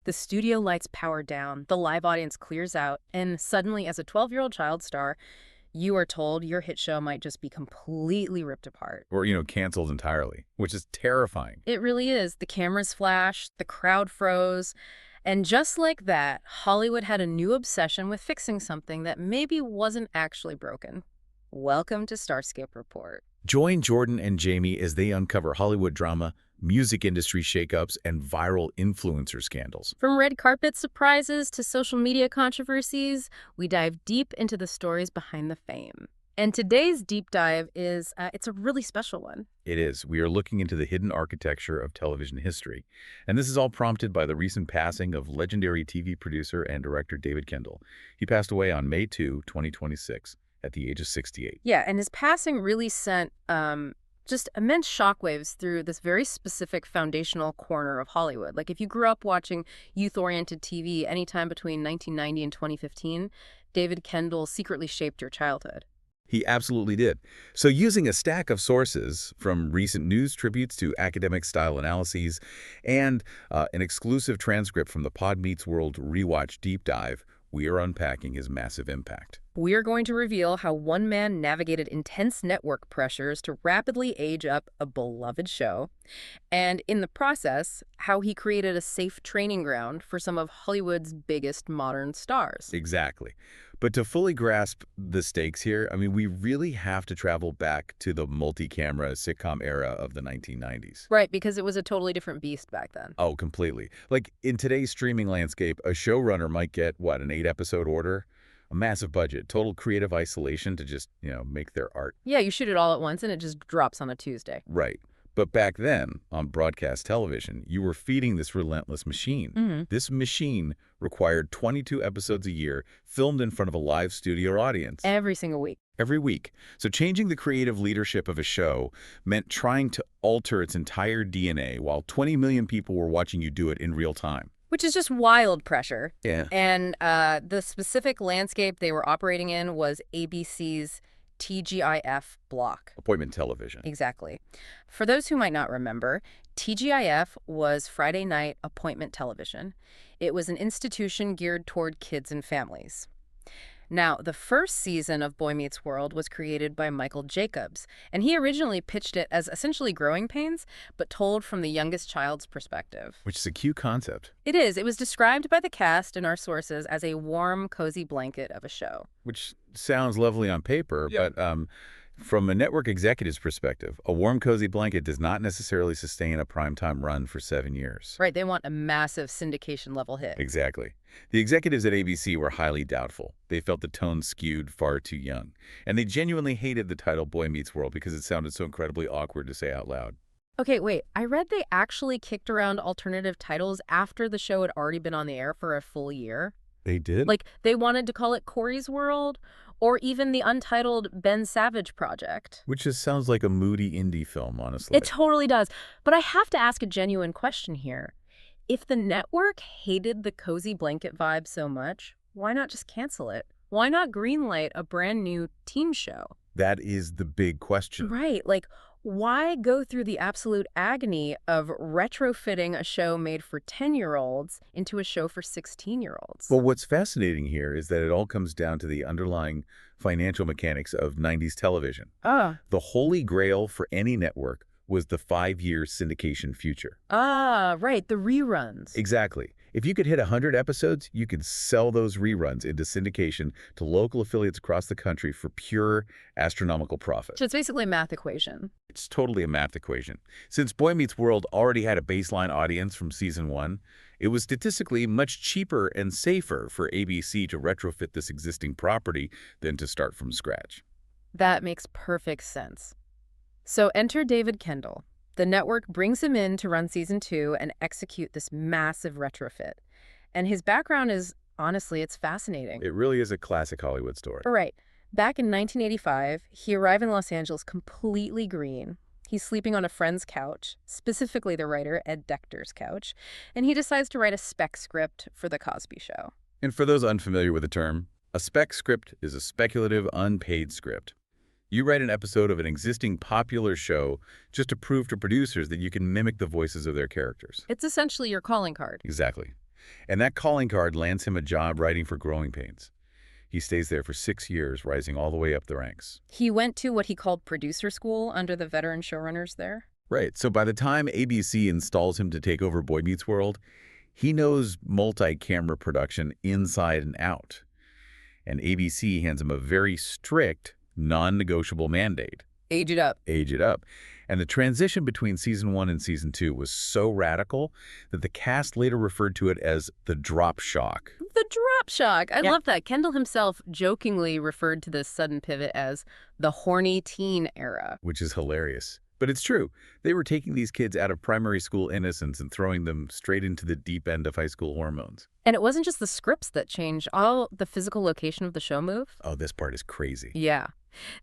The studio lights power down, the live audience clears out, and suddenly, as a 12-year-old child star, you are told your hit show might just be completely ripped apart. Or, canceled entirely, which is terrifying. It really is. The cameras flashed, the crowd froze, and just like that, Hollywood had a new obsession with fixing something that maybe wasn't actually broken. Welcome to Starscape Report. Join Jordan and Jamie as they uncover Hollywood drama, music industry shakeups, and viral influencer scandals. From red carpet surprises to social media controversies, we dive deep into the stories behind the fame. And today's deep dive is, it's a really special one. It is. We are looking into the hidden architecture of television history. And this is all prompted by the recent passing of legendary TV producer and director David Kendall. He passed away on May 2, 2026, at the age of 68. Yeah, and his passing really sent just immense shockwaves through this very specific foundational corner of Hollywood. Like if you grew up watching youth-oriented TV anytime between 1990 and 2015, David Kendall secretly shaped your childhood. He absolutely did. So using a stack of sources, from recent news tributes to academic-style analyses, and an exclusive transcript from the Pod Meets World Rewatch Deep Dive, we are unpacking his massive impact. We are going to reveal how one man navigated intense network pressures to rapidly age up a beloved show, and in the process, how he created a safe training ground for some of Hollywood's biggest modern stars. Exactly. But to fully grasp the stakes here, we really have to travel back to the multi-camera sitcom era of the 1990s. Right, because it was a totally different beast back then. Oh, completely. Like, in today's streaming landscape, a showrunner might get, an 8-episode order? A massive budget, total creative isolation to just, make their art. Yeah, you shoot it all at once and it just drops on a Tuesday. Right. But back then, on broadcast television, you were feeding this relentless machine. Mm-hmm. This machine required 22 episodes a year, filmed in front of a live studio audience. Every single week. Every week. So changing the creative leadership of a show meant trying to alter its entire DNA while 20 million people were watching you do it in real time. Which is just wild pressure. Yeah. And the specific landscape they were operating in was ABC's TGIF block. Appointment television. Exactly. For those who might not remember, TGIF was Friday night appointment television. It was an institution geared toward kids and families. Now, the first season of Boy Meets World was created by Michael Jacobs, and he originally pitched it as essentially Growing Pains, but told from the youngest child's perspective. Which is a cute concept. It is. It was described by the cast and our sources as a warm, cozy blanket of a show. Which sounds lovely on paper, Yeah. but from a network executive's perspective, a warm, cozy blanket does not necessarily sustain a primetime run for 7 years. Right, they want a massive syndication level hit. Exactly. The executives at ABC were highly doubtful. They felt the tone skewed far too young. And they genuinely hated the title Boy Meets World because it sounded so incredibly awkward to say out loud. Okay, wait, I read they actually kicked around alternative titles after the show had already been on the air for a full year. They did? Like, they wanted to call it Corey's World, or even the untitled Ben Savage Project. Which just sounds like a moody indie film, honestly. It totally does. But I have to ask a genuine question here. If the network hated the cozy blanket vibe so much, why not just cancel it? Why not greenlight a brand new teen show? That is the big question. Right. Like, why go through the absolute agony of retrofitting a show made for 10-year-olds into a show for 16-year-olds? Well, what's fascinating here is that it all comes down to the underlying financial mechanics of 90s television. The holy grail for any network was the 5-year syndication future. Right, the reruns. Exactly. If you could hit 100 episodes, you could sell those reruns into syndication to local affiliates across the country for pure astronomical profit. So it's basically a math equation. It's totally a math equation. Since Boy Meets World already had a baseline audience from season 1, it was statistically much cheaper and safer for ABC to retrofit this existing property than to start from scratch. That makes perfect sense. So enter David Kendall. The network brings him in to run season 2 and execute this massive retrofit. And his background is, honestly, it's fascinating. It really is a classic Hollywood story. Right. Back in 1985, he arrived in Los Angeles completely green. He's sleeping on a friend's couch, specifically the writer Ed Dekter's couch, and he decides to write a spec script for The Cosby Show. And for those unfamiliar with the term, a spec script is a speculative, unpaid script. You write an episode of an existing popular show just to prove to producers that you can mimic the voices of their characters. It's essentially your calling card. Exactly. And that calling card lands him a job writing for Growing Pains. He stays there for 6 years, rising all the way up the ranks. He went to what he called producer school under the veteran showrunners there. Right, so by the time ABC installs him to take over Boy Meets World, he knows multi-camera production inside and out. And ABC hands him a very strict, non-negotiable mandate. Age it up. Age it up. And the transition between season 1 and season 2 was so radical that the cast later referred to it as the drop shock. The drop shock. I Yeah. love that. Kendall himself jokingly referred to this sudden pivot as the horny teen era. Which is hilarious. But it's true. They were taking these kids out of primary school innocence and throwing them straight into the deep end of high school hormones. And it wasn't just the scripts that changed. All the physical location of the show moved. Oh, this part is crazy. Yeah.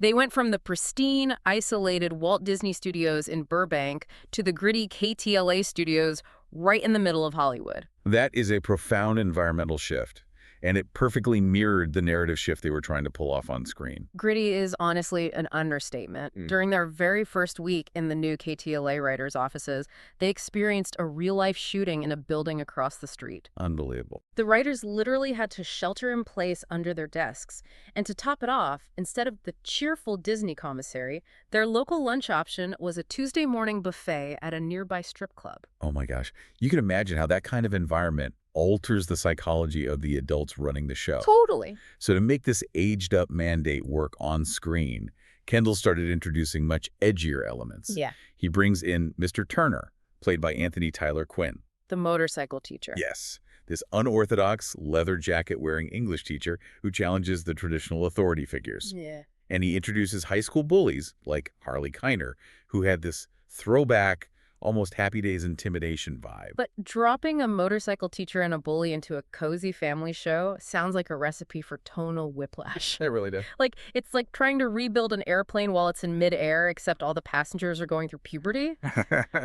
They went from the pristine, isolated Walt Disney Studios in Burbank to the gritty KTLA studios right in the middle of Hollywood. That is a profound environmental shift, and it perfectly mirrored the narrative shift they were trying to pull off on screen. Gritty is honestly an understatement. During their very first week in the new KTLA writers' offices, they experienced a real-life shooting in a building across the street. Unbelievable. The writers literally had to shelter in place under their desks. And to top it off, instead of the cheerful Disney commissary, their local lunch option was a Tuesday morning buffet at a nearby strip club. Oh my gosh. You can imagine how that kind of environment alters the psychology of the adults running the show. Totally. So to make this aged-up mandate work on screen, Kendall started introducing much edgier elements. Yeah. He brings in Mr. Turner, played by Anthony Tyler Quinn. The motorcycle teacher. Yes, this unorthodox, leather jacket-wearing English teacher who challenges the traditional authority figures. Yeah. And he introduces high school bullies, like Harley Kiner, who had this throwback, almost Happy Days intimidation vibe. But dropping a motorcycle teacher and a bully into a cozy family show sounds like a recipe for tonal whiplash. It really does. Like, it's like trying to rebuild an airplane while it's in midair, except all the passengers are going through puberty.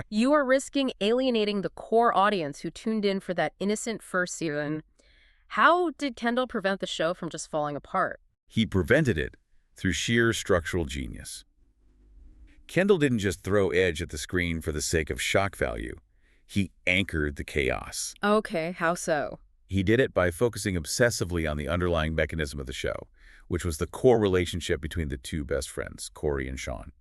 You are risking alienating the core audience who tuned in for that innocent first season. How did Kendall prevent the show from just falling apart? He prevented it through sheer structural genius. Kendall didn't just throw edge at the screen for the sake of shock value. He anchored the chaos. Okay, how so? He did it by focusing obsessively on the underlying mechanism of the show, which was the core relationship between the two best friends, Corey and Sean.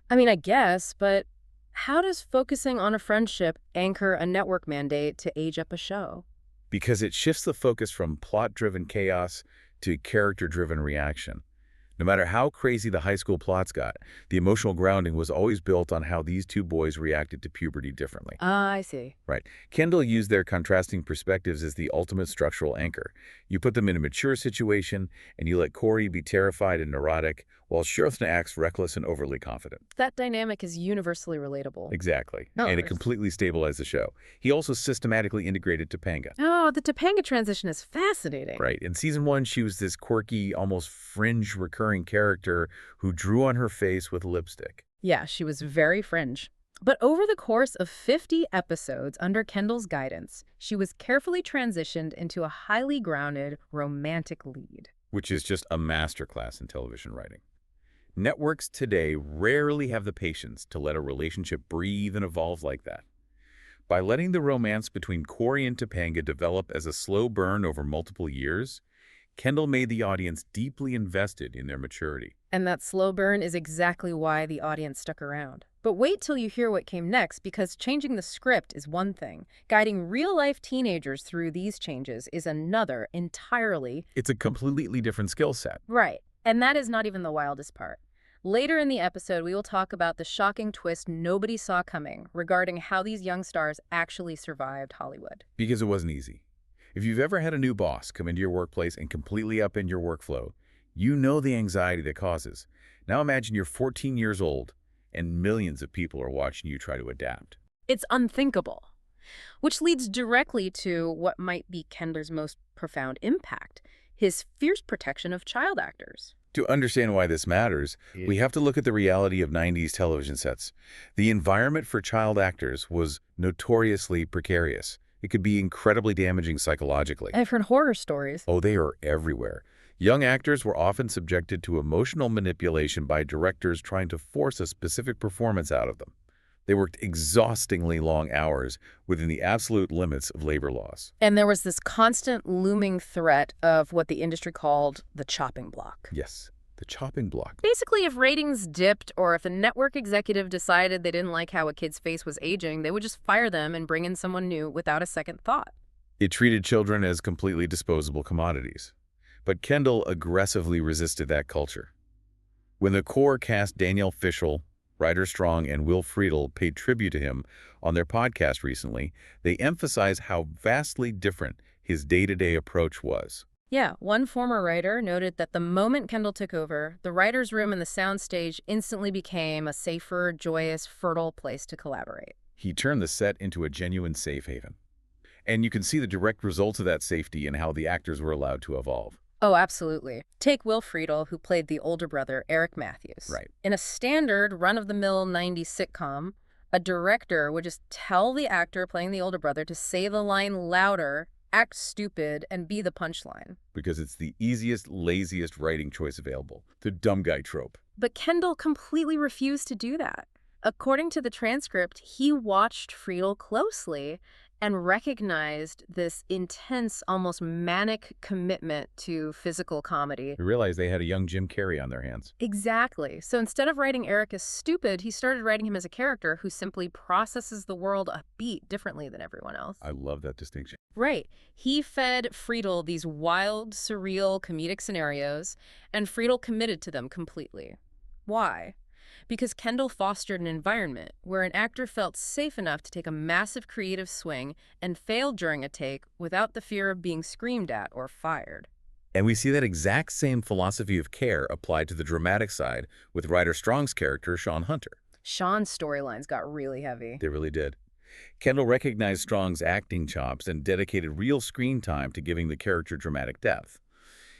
I mean, I guess, but how does focusing on a friendship anchor a network mandate to age up a show? Because it shifts the focus from plot-driven chaos to character-driven reaction. No matter how crazy the high school plots got, the emotional grounding was always built on how these two boys reacted to puberty differently. Ah, I see. Right. Kendall used their contrasting perspectives as the ultimate structural anchor. You put them in a mature situation, and you let Corey be terrified and neurotic, while Shirthna acts reckless and overly confident. That dynamic is universally relatable. Exactly. Oh, And it there's- completely stabilized the show. He also systematically integrated Topanga. Oh, the Topanga transition is fascinating. Right. In season 1, she was this quirky, almost fringe recurring character who drew on her face with lipstick. Yeah, she was very fringe. But over the course of 50 episodes under Kendall's guidance, she was carefully transitioned into a highly grounded, romantic lead. Which is just a masterclass in television writing. Networks today rarely have the patience to let a relationship breathe and evolve like that. By letting the romance between Corey and Topanga develop as a slow burn over multiple years, Kendall made the audience deeply invested in their maturity. And that slow burn is exactly why the audience stuck around. But wait till you hear what came next, because changing the script is one thing. Guiding real-life teenagers through these changes is another entirely. It's a completely different skill set. Right. And that is not even the wildest part. Later in the episode, we will talk about the shocking twist nobody saw coming regarding how these young stars actually survived Hollywood. Because it wasn't easy. If you've ever had a new boss come into your workplace and completely upend your workflow, you know the anxiety that causes. Now imagine you're 14 years old and millions of people are watching you try to adapt. It's unthinkable. Which leads directly to what might be Kendall's most profound impact, his fierce protection of child actors. To understand why this matters, we have to look at the reality of 90s television sets. The environment for child actors was notoriously precarious. It could be incredibly damaging psychologically. I've heard horror stories. Oh, they are everywhere. Young actors were often subjected to emotional manipulation by directors trying to force a specific performance out of them. They worked exhaustingly long hours within the absolute limits of labor laws. And there was this constant looming threat of what the industry called the chopping block. Yes, the chopping block. Basically, if ratings dipped or if a network executive decided they didn't like how a kid's face was aging, they would just fire them and bring in someone new without a second thought. It treated children as completely disposable commodities. But Kendall aggressively resisted that culture. When the core cast Danielle Fishel, Ryder Strong, and Will Friedle paid tribute to him on their podcast recently, they emphasized how vastly different his day-to-day approach was. Yeah, one former writer noted that the moment Kendall took over, the writer's room and the soundstage instantly became a safer, joyous, fertile place to collaborate. He turned the set into a genuine safe haven. And you can see the direct results of that safety in how the actors were allowed to evolve. Oh, absolutely. Take Will Friedle, who played the older brother, Eric Matthews. Right. In a standard run-of-the-mill 90s sitcom, a director would just tell the actor playing the older brother to say the line louder, act stupid, and be the punchline. Because it's the easiest, laziest writing choice available. The dumb guy trope. But Kendall completely refused to do that. According to the transcript, he watched Friedle closely and recognized this intense, almost manic commitment to physical comedy. We realized they had a young Jim Carrey on their hands. Exactly. So instead of writing Eric as stupid, he started writing him as a character who simply processes the world a beat differently than everyone else. I love that distinction. Right. He fed Friedle these wild, surreal, comedic scenarios, and Friedle committed to them completely. Why? Because Kendall fostered an environment where an actor felt safe enough to take a massive creative swing and fail during a take without the fear of being screamed at or fired. And we see that exact same philosophy of care applied to the dramatic side with Ryder Strong's character, Sean Hunter. Sean's storylines got really heavy. They really did. Kendall recognized Strong's acting chops and dedicated real screen time to giving the character dramatic depth.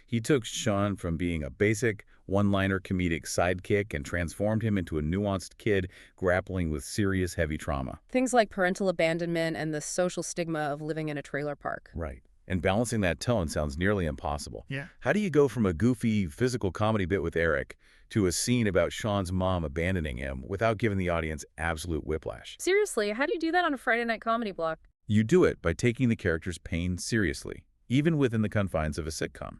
He took Sean from being a basic, one-liner comedic sidekick and transformed him into a nuanced kid grappling with serious, heavy trauma. Things like parental abandonment and the social stigma of living in a trailer park. Right. And balancing that tone sounds nearly impossible. Yeah. How do you go from a goofy, physical comedy bit with Eric to a scene about Sean's mom abandoning him without giving the audience absolute whiplash? Seriously, how do you do that on a Friday night comedy block? You do it by taking the character's pain seriously, even within the confines of a sitcom.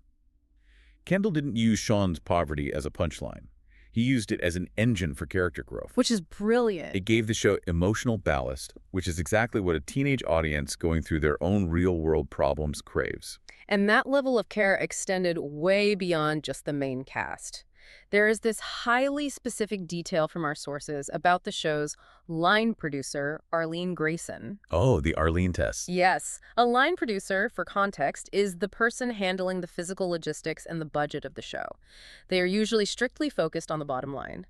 Kendall didn't use Sean's poverty as a punchline. He used it as an engine for character growth. Which is brilliant. It gave the show emotional ballast, which is exactly what a teenage audience going through their own real-world problems craves. And that level of care extended way beyond just the main cast. There is this highly specific detail from our sources about the show's line producer, Arlene Grayson. Oh, the Arlene test. Yes, a line producer, for context, is the person handling the physical logistics and the budget of the show. They are usually strictly focused on the bottom line.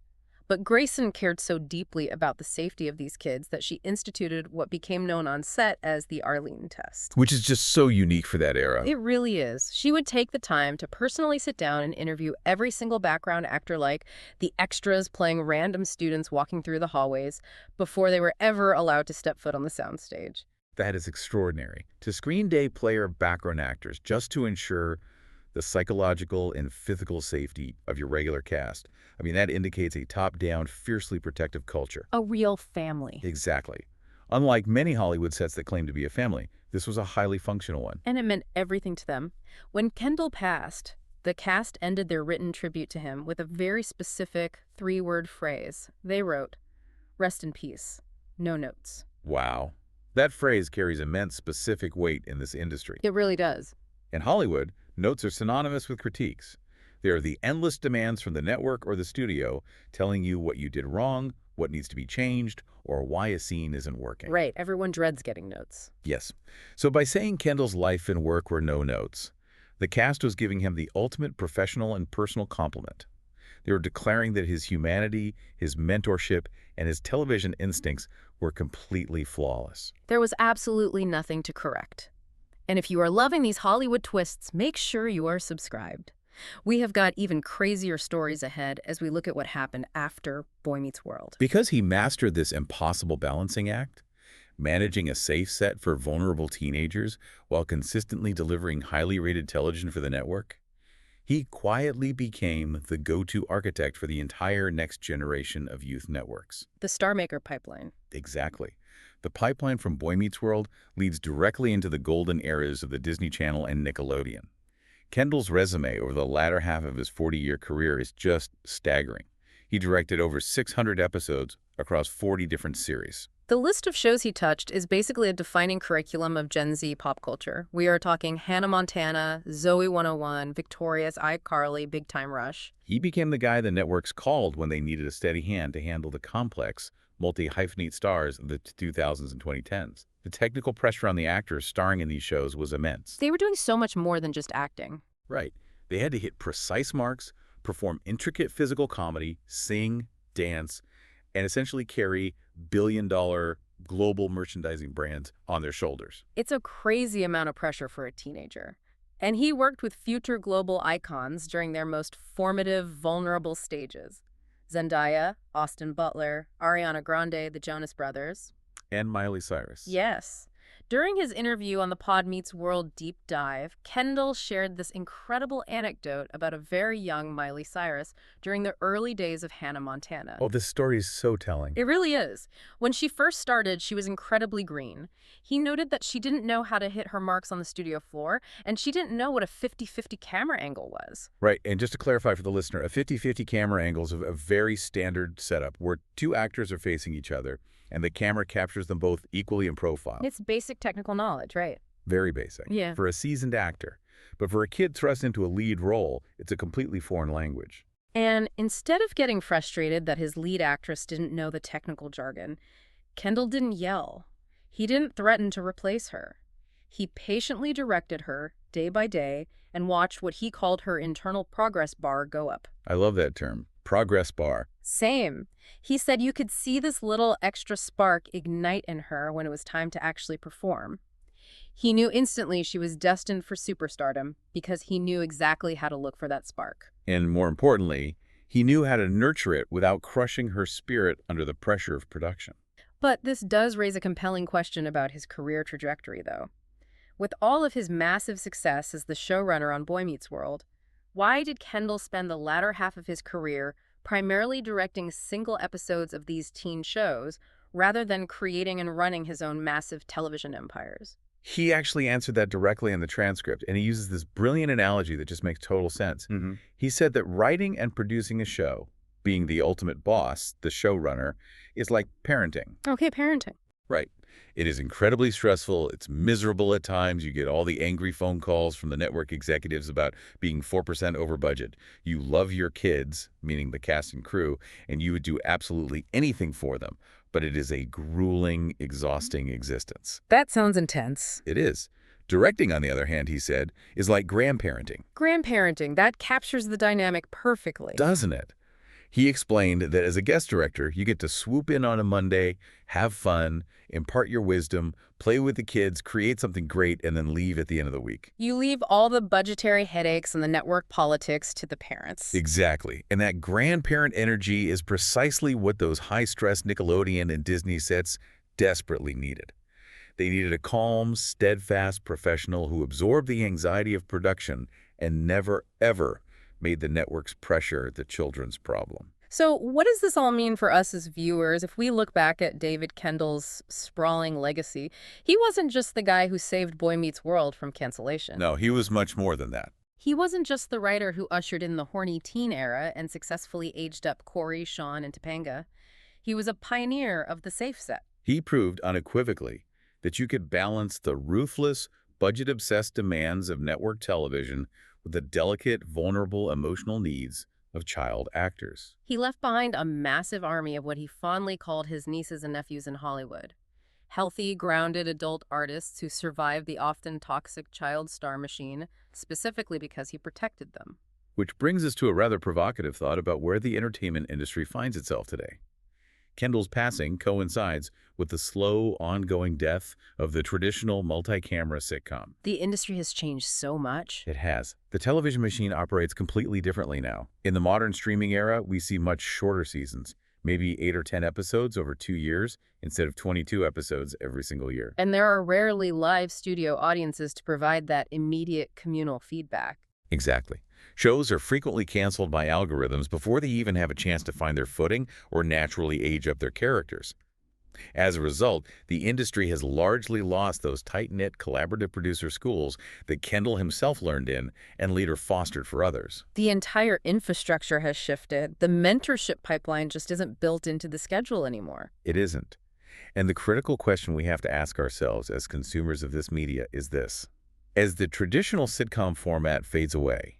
But Grayson cared so deeply about the safety of these kids that she instituted what became known on set as the Arlene test. Which is just so unique for that era. It really is. She would take the time to personally sit down and interview every single background actor, like the extras playing random students walking through the hallways, before they were ever allowed to step foot on the soundstage. That is extraordinary. To screen day player background actors just to ensure the psychological and physical safety of your regular cast. I mean, that indicates a top-down, fiercely protective culture. A real family. Exactly. Unlike many Hollywood sets that claim to be a family, this was a highly functional one. And it meant everything to them. When Kendall passed, the cast ended their written tribute to him with a very specific 3-word phrase. They wrote, "Rest in peace. No notes." Wow. That phrase carries immense specific weight in this industry. It really does. In Hollywood, notes are synonymous with critiques. They are the endless demands from the network or the studio telling you what you did wrong, what needs to be changed, or why a scene isn't working. Right. Everyone dreads getting notes. Yes. So by saying Kendall's life and work were no notes, the cast was giving him the ultimate professional and personal compliment. They were declaring that his humanity, his mentorship, and his television instincts were completely flawless. There was absolutely nothing to correct. And if you are loving these Hollywood twists, make sure you are subscribed. We have got even crazier stories ahead as we look at what happened after Boy Meets World. Because he mastered this impossible balancing act, managing a safe set for vulnerable teenagers while consistently delivering highly rated television for the network, He quietly became the go-to architect for the entire next generation of youth networks. The Star Maker pipeline. Exactly. The pipeline from Boy Meets World leads directly into the golden eras of the Disney Channel and Nickelodeon. Kendall's resume over the latter half of his 40-year career is just staggering. He directed over 600 episodes across 40 different series. The list of shows he touched is basically a defining curriculum of Gen Z pop culture. We are talking Hannah Montana, Zoe 101, Victorious, iCarly, Big Time Rush. He became the guy the networks called when they needed a steady hand to handle the complex, multi-hyphenate stars of the 2000s and 2010s. The technical pressure on the actors starring in these shows was immense. They were doing so much more than just acting. Right. They had to hit precise marks, perform intricate physical comedy, sing, dance, and essentially carry billion-dollar global merchandising brands on their shoulders. It's a crazy amount of pressure for a teenager. And he worked with future global icons during their most formative, vulnerable stages. Zendaya, Austin Butler, Ariana Grande, the Jonas Brothers. And Miley Cyrus. Yes. During his interview on the Pod Meets World Deep Dive, Kendall shared this incredible anecdote about a very young Miley Cyrus during the early days of Hannah Montana. Oh, this story is so telling. It really is. When she first started, she was incredibly green. He noted that she didn't know how to hit her marks on the studio floor, and she didn't know what a 50-50 camera angle was. Right, and just to clarify for the listener, a 50-50 camera angle is a very standard setup where two actors are facing each other, and the camera captures them both equally in profile. It's basic technical knowledge, right? Very basic. Yeah. For a seasoned actor. But for a kid thrust into a lead role, it's a completely foreign language. And instead of getting frustrated that his lead actress didn't know the technical jargon, Kendall didn't yell. He didn't threaten to replace her. He patiently directed her, day by day, and watched what he called her internal progress bar go up. I love that term. Progress bar. Same. He said you could see this little extra spark ignite in her when it was time to actually perform. He knew instantly she was destined for superstardom because he knew exactly how to look for that spark. And more importantly, he knew how to nurture it without crushing her spirit under the pressure of production. But this does raise a compelling question about his career trajectory, though. With all of his massive success as the showrunner on Boy Meets World, why did Kendall spend the latter half of his career primarily directing single episodes of these teen shows rather than creating and running his own massive television empires? He actually answered that directly in the transcript, and he uses this brilliant analogy that just makes total sense. He said that writing and producing a show, being the ultimate boss, the showrunner, is like parenting. Okay, parenting. Right. It is incredibly stressful. It's miserable at times. You get all the angry phone calls from the network executives about being 4% over budget. You love your kids, meaning the cast and crew, and you would do absolutely anything for them. But it is a grueling, exhausting existence. That sounds intense. It is. Directing, on the other hand, he said, is like grandparenting. Grandparenting, that captures the dynamic perfectly. Doesn't it? He explained that as a guest director, you get to swoop in on a Monday, have fun, impart your wisdom, play with the kids, create something great, and then leave at the end of the week. You leave all the budgetary headaches and the network politics to the parents. Exactly. And that grandparent energy is precisely what those high-stress Nickelodeon and Disney sets desperately needed. They needed a calm, steadfast professional who absorbed the anxiety of production and never, ever made the network's pressure the children's problem. So what does this all mean for us as viewers? If we look back at David Kendall's sprawling legacy, he wasn't just the guy who saved Boy Meets World from cancellation. No, he was much more than that. He wasn't just the writer who ushered in the horny teen era and successfully aged up Corey, Sean, and Topanga. He was a pioneer of the safe set. He proved unequivocally that you could balance the ruthless, budget-obsessed demands of network television with the delicate, vulnerable emotional needs of child actors. He left behind a massive army of what he fondly called his nieces and nephews in Hollywood. Healthy, grounded adult artists who survived the often toxic child star machine, specifically because he protected them. Which brings us to a rather provocative thought about where the entertainment industry finds itself today. Kendall's passing coincides with the slow, ongoing death of the traditional multi-camera sitcom. The industry has changed so much. It has. The television machine operates completely differently now. In the modern streaming era, we see much shorter seasons, maybe 8 or 10 episodes over 2 years instead of 22 episodes every single year. And there are rarely live studio audiences to provide that immediate communal feedback. Exactly. Shows are frequently canceled by algorithms before they even have a chance to find their footing or naturally age up their characters. As a result, the industry has largely lost those tight-knit collaborative producer schools that Kendall himself learned in and later fostered for others. The entire infrastructure has shifted. The mentorship pipeline just isn't built into the schedule anymore. It isn't. And the critical question we have to ask ourselves as consumers of this media is this. As the traditional sitcom format fades away,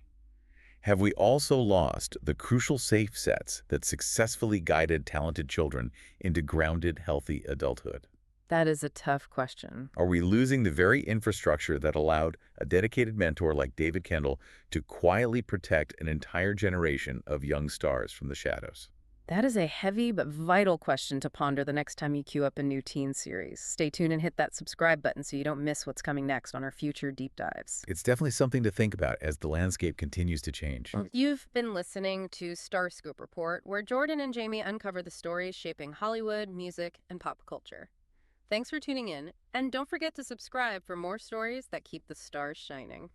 have we also lost the crucial safe sets that successfully guided talented children into grounded, healthy adulthood? That is a tough question. Are we losing the very infrastructure that allowed a dedicated mentor like David Kendall to quietly protect an entire generation of young stars from the shadows? That is a heavy but vital question to ponder the next time you queue up a new teen series. Stay tuned and hit that subscribe button so you don't miss what's coming next on our future deep dives. It's definitely something to think about as the landscape continues to change. You've been listening to Star Scoop Report, where Jordan and Jamie uncover the stories shaping Hollywood, music, and pop culture. Thanks for tuning in, and don't forget to subscribe for more stories that keep the stars shining.